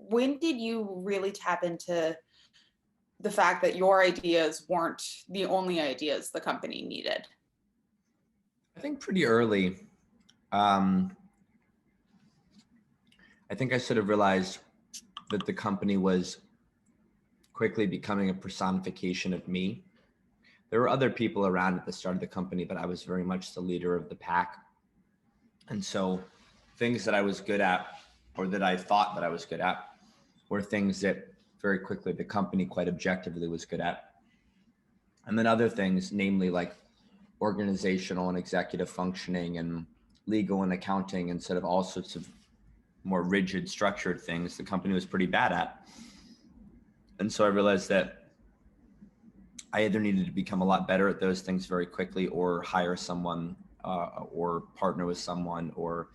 when did you really tap into the fact that your ideas weren't the only ideas the company needed? I think pretty early. Um, I think I sort of realized that the company was quickly becoming a personification of me. There were other people around at the start of the company, but I was very much the leader of the pack. And so things that I was good at, or that I thought that I was good at, were things that very quickly the company quite objectively was good at. And then other things, namely like organizational and executive functioning and legal and accounting and sort of all sorts of more rigid structured things, the company was pretty bad at. And so I realized that I either needed to become a lot better at those things very quickly, or hire someone, or partner with someone, or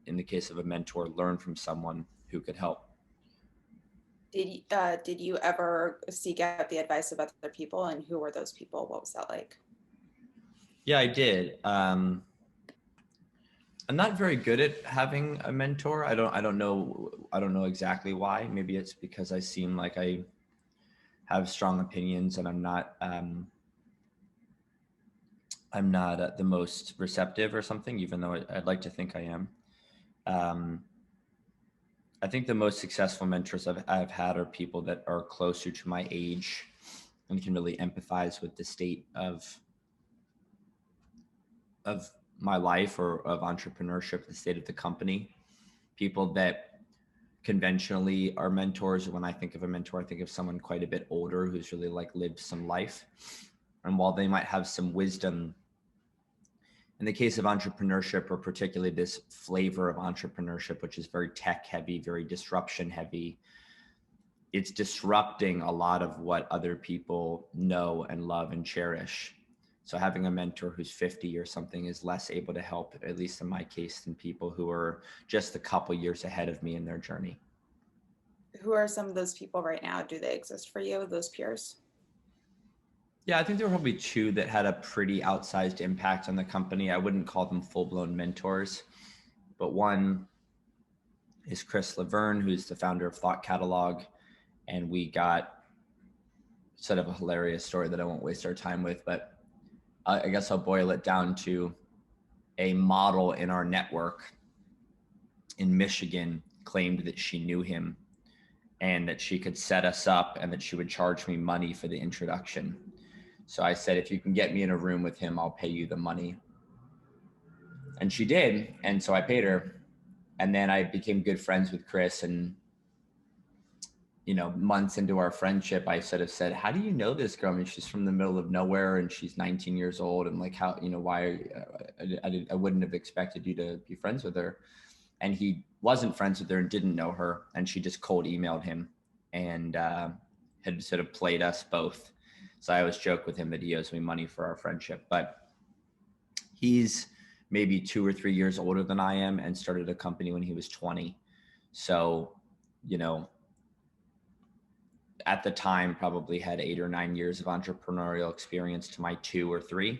in the case of a mentor, learn from someone who could help. Did you ever seek out the advice of other people, and who were those people? What was that like? Yeah, I did. I'm not very good at having a mentor. I don't know exactly why. Maybe it's because I seem like I have strong opinions and I'm not the most receptive or something, even though I'd like to think I am. I think the most successful mentors I've had are people that are closer to my age and can really empathize with the state of my life or of entrepreneurship, the state of the company. People that conventionally are mentors. When I think of a mentor, I think of someone quite a bit older who's really like lived some life. And while they might have some wisdom, in the case of entrepreneurship, or particularly this flavor of entrepreneurship, which is very tech heavy, very disruption heavy, it's disrupting a lot of what other people know and love and cherish. So having a mentor who's 50 or something is less able to help, at least in my case, than people who are just a couple years ahead of me in their journey. Who are some of those people right now? Do they exist for you, those peers? Yeah, I think there were probably two that had a pretty outsized impact on the company. I wouldn't call them full-blown mentors, but one is Chris Laverne, who's the founder of Thought Catalog. And we got sort of a hilarious story that I won't waste our time with, but I guess I'll boil it down to a model in our network in Michigan claimed that she knew him and that she could set us up and that she would charge me money for the introduction. So I said, if you can get me in a room with him, I'll pay you the money. And she did. And so I paid her. And then I became good friends with Chris. And, months into our friendship, I sort of said, how do you know this girl? I mean, she's from the middle of nowhere and she's 19 years old. And like, how, why I wouldn't have expected you to be friends with her. And he wasn't friends with her and didn't know her. And she just cold emailed him and had sort of played us both. So I always joke with him that he owes me money for our friendship, but he's maybe 2 or 3 years older than I am and started a company when he was 20. So, at the time probably had 8 or 9 years of entrepreneurial experience to my 2 or 3,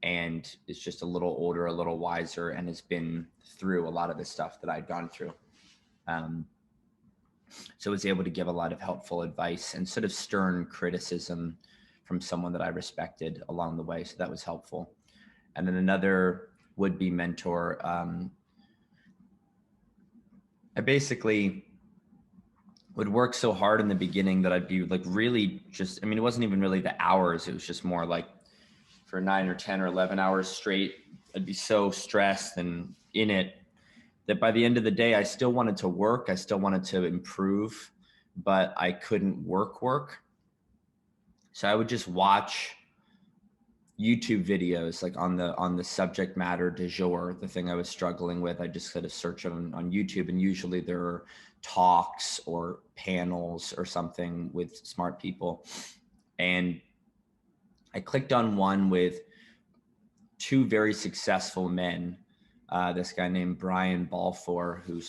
and is just a little older, a little wiser, and has been through a lot of the stuff that I'd gone through. So was able to give a lot of helpful advice and sort of stern criticism from someone that I respected along the way. So that was helpful. And then another would-be mentor, I basically would work so hard in the beginning that I'd be like really just, it wasn't even really the hours. It was just more like for 9 or 10 or 11 hours straight, I'd be so stressed and in it that by the end of the day, I still wanted to work. I still wanted to improve, but I couldn't work. So I would just watch YouTube videos like on the subject matter du jour, the thing I was struggling with. I just sort of search on YouTube, and usually there are talks or panels or something with smart people. And I clicked on one with 2 very successful men. This guy named Brian Balfour, who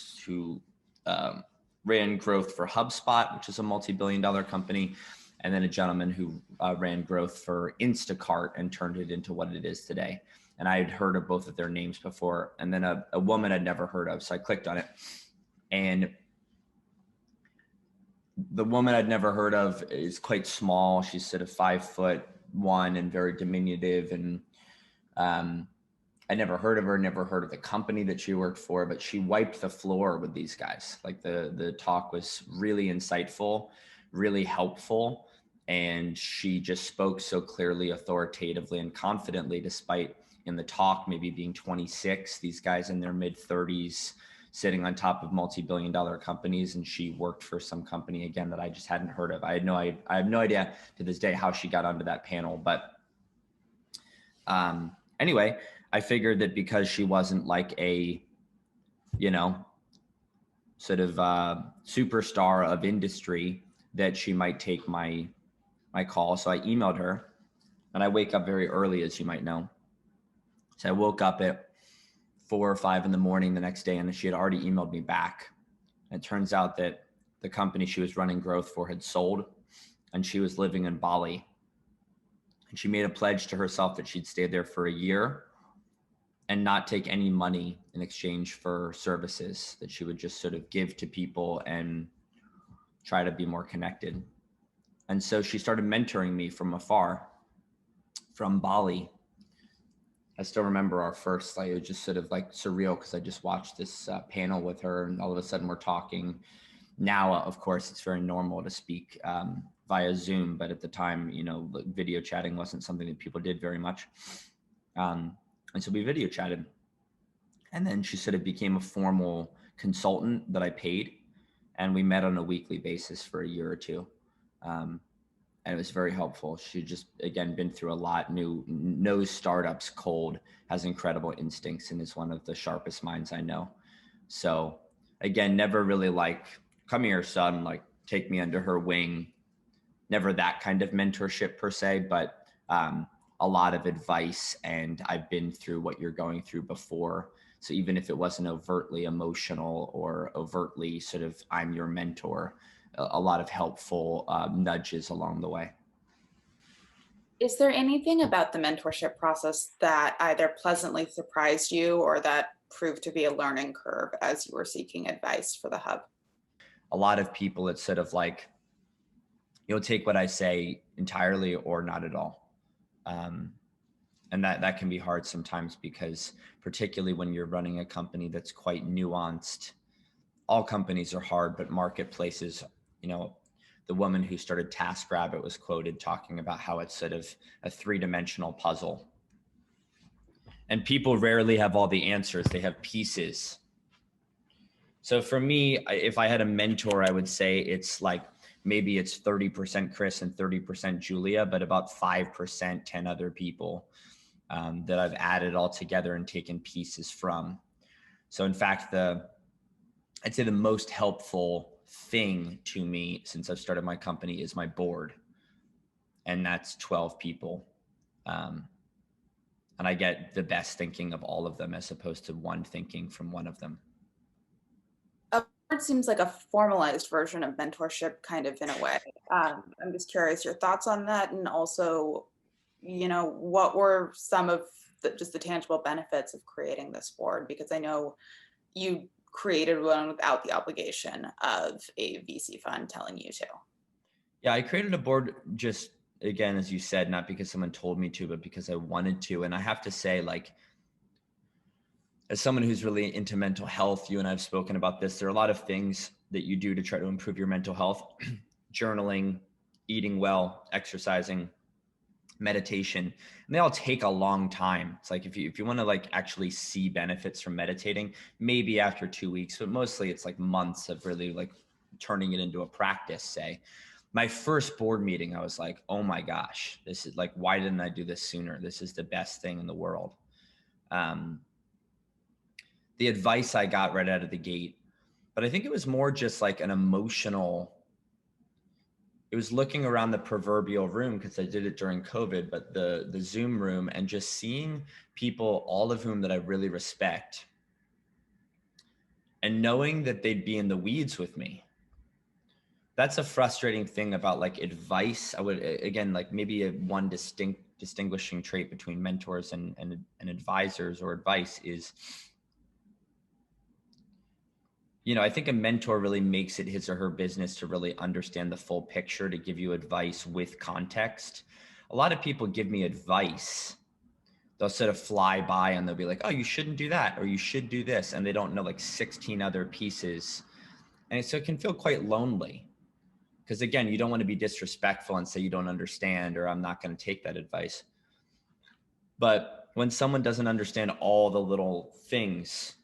ran growth for HubSpot, which is a multi-billion-dollar company, and then a gentleman who ran growth for Instacart and turned it into what it is today. And I had heard of both of their names before, and then a woman I'd never heard of. So I clicked on it, and the woman I'd never heard of is quite small. She's sort of 5'1" and very diminutive. And I never heard of her, never heard of the company that she worked for, but she wiped the floor with these guys. Like the talk was really insightful, really helpful. And she just spoke so clearly, authoritatively, and confidently, despite in the talk maybe being 26, these guys in their mid 30s sitting on top of multi-billion-dollar companies. And she worked for some company again that I just hadn't heard of. I have no idea to this day how she got onto that panel. But anyway, I figured that because she wasn't like a, you know, sort of superstar of industry, that she might take my call. So I emailed her, and I wake up very early, as you might know. So I woke up at 4 or 5 in the morning the next day, and she had already emailed me back. And it turns out that the company she was running growth for had sold, and she was living in Bali. And she made a pledge to herself that she'd stay there for a year and not take any money in exchange for services, that she would just sort of give to people and try to be more connected. And so she started mentoring me from afar, from Bali. I still remember our first, like, it was just sort of like surreal because I just watched this panel with her, and all of a sudden we're talking. Now, of course, it's very normal to speak via Zoom, but at the time, you know, video chatting wasn't something that people did very much. And so we video chatted, and then she sort of became a formal consultant that I paid, and we met on a weekly basis for a year or two. And it was very helpful. She just, again, been through a lot, knows startups cold, has incredible instincts, and is one of the sharpest minds I know. So again, never really like, come here, son, like take me under her wing. Never that kind of mentorship per se, but a lot of advice, and I've been through what you're going through before. So even if it wasn't overtly emotional or overtly sort of I'm your mentor, a lot of helpful nudges along the way. Is there anything about the mentorship process that either pleasantly surprised you or that proved to be a learning curve as you were seeking advice for the hub? A lot of people, it's sort of like, you'll take what I say entirely or not at all. And that can be hard sometimes, because particularly when you're running a company that's quite nuanced, all companies are hard, but marketplaces, you know, the woman who started TaskRabbit was quoted talking about how it's sort of a 3-dimensional puzzle. And people rarely have all the answers, they have pieces. So for me, if I had a mentor, I would say it's like, maybe it's 30% Chris and 30% Julia, but about 5%, 10 other people that I've added all together and taken pieces from. So in fact, I'd say the most helpful thing to me since I've started my company is my board. And that's 12 people. And I get the best thinking of all of them as opposed to one thinking from one of them. A board seems like a formalized version of mentorship, kind of, in a way. I'm just curious your thoughts on that, and also, what were some of just the tangible benefits of creating this board? Because I know you created one without the obligation of a VC fund telling you to. Yeah, I created a board just, again, as you said, not because someone told me to, but because I wanted to. And I have to say, like, as someone who's really into mental health, you and I've spoken about this, there are a lot of things that you do to try to improve your mental health. Journaling, eating well, exercising, meditation, and they all take a long time. It's like if you want to like actually see benefits from meditating, maybe after 2 weeks, but mostly it's like months of really like turning it into a practice. Say my first board meeting, I was like, oh my gosh, this is like, why didn't I do this sooner? This is the best thing in the world. The advice I got right out of the gate, but I think it was more just like an emotional, it was looking around the proverbial room, because I did it during COVID, but the Zoom room, and just seeing people, all of whom that I really respect, and knowing that they'd be in the weeds with me. That's a frustrating thing about like advice. I would, again, like maybe one distinguishing trait between mentors and advisors or advice is, I think a mentor really makes it his or her business to really understand the full picture, to give you advice with context. A lot of people give me advice. They'll sort of fly by and they'll be like, oh, you shouldn't do that, or you should do this. And they don't know like 16 other pieces. And so it can feel quite lonely because, again, you don't want to be disrespectful and say you don't understand, or I'm not going to take that advice. But when someone doesn't understand all the little things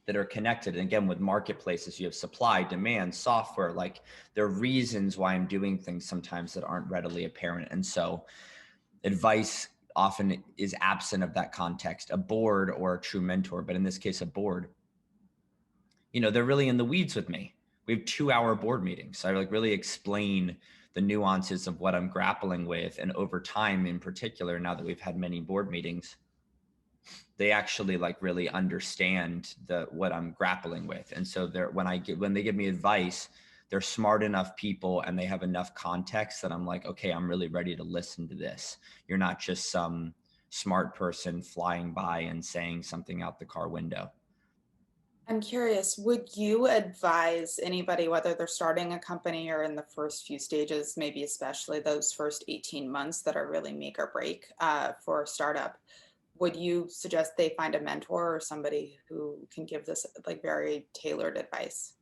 that are connected, and again, with marketplaces, you have supply, demand, software, like there are reasons why I'm doing things sometimes that aren't readily apparent. And so advice often is absent of that context, a board or a true mentor, but in this case, a board, they're really in the weeds with me. We have 2-hour board meetings. So I like really explain the nuances of what I'm grappling with. And over time, in particular, now that we've had many board meetings, they actually like really understand what I'm grappling with. And so when they give me advice, they're smart enough people and they have enough context that I'm like, okay, I'm really ready to listen to this. You're not just some smart person flying by and saying something out the car window. I'm curious, would you advise anybody, whether they're starting a company or in the first few stages, maybe especially those first 18 months that are really make or break for a startup, would you suggest they find a mentor or somebody who can give this like very tailored advice?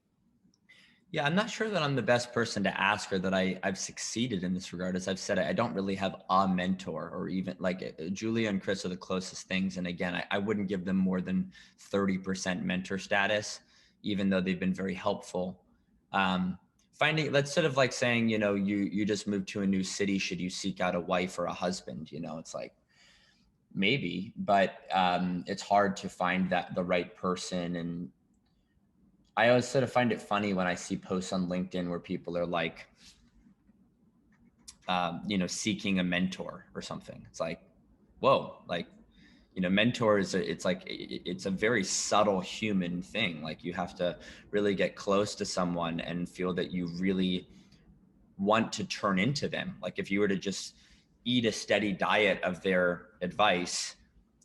Yeah, I'm not sure that I'm the best person to ask, or that I've succeeded in this regard. As I've said, I don't really have a mentor, or even like Julia and Chris are the closest things. And again, I wouldn't give them more than 30% mentor status, even though they've been very helpful. Finding, that's sort of like saying, you just moved to a new city. Should you seek out a wife or a husband? It's like, maybe, but it's hard to find the right person. And I always sort of find it funny when I see posts on LinkedIn where people are like, seeking a mentor or something. It's like, whoa, like, mentor it's a very subtle human thing. Like you have to really get close to someone and feel that you really want to turn into them. Like if you were to just eat a steady diet of their advice,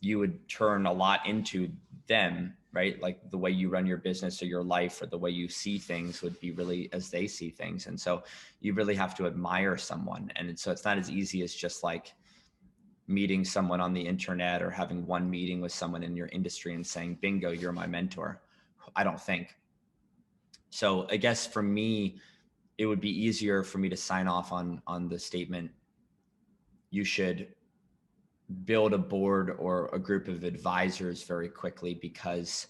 you would turn a lot into them, right? Like the way you run your business or your life or the way you see things would be really as they see things. And so you really have to admire someone. And so it's not as easy as just like meeting someone on the internet or having one meeting with someone in your industry and saying, bingo, you're my mentor. I don't think. So I guess for me, it would be easier for me to sign off on the statement, you should build a board or a group of advisors very quickly, because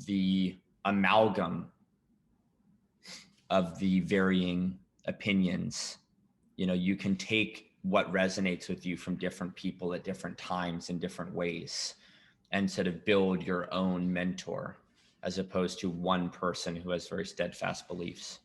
the amalgam of the varying opinions, you can take what resonates with you from different people at different times in different ways and sort of build your own mentor, as opposed to one person who has very steadfast beliefs.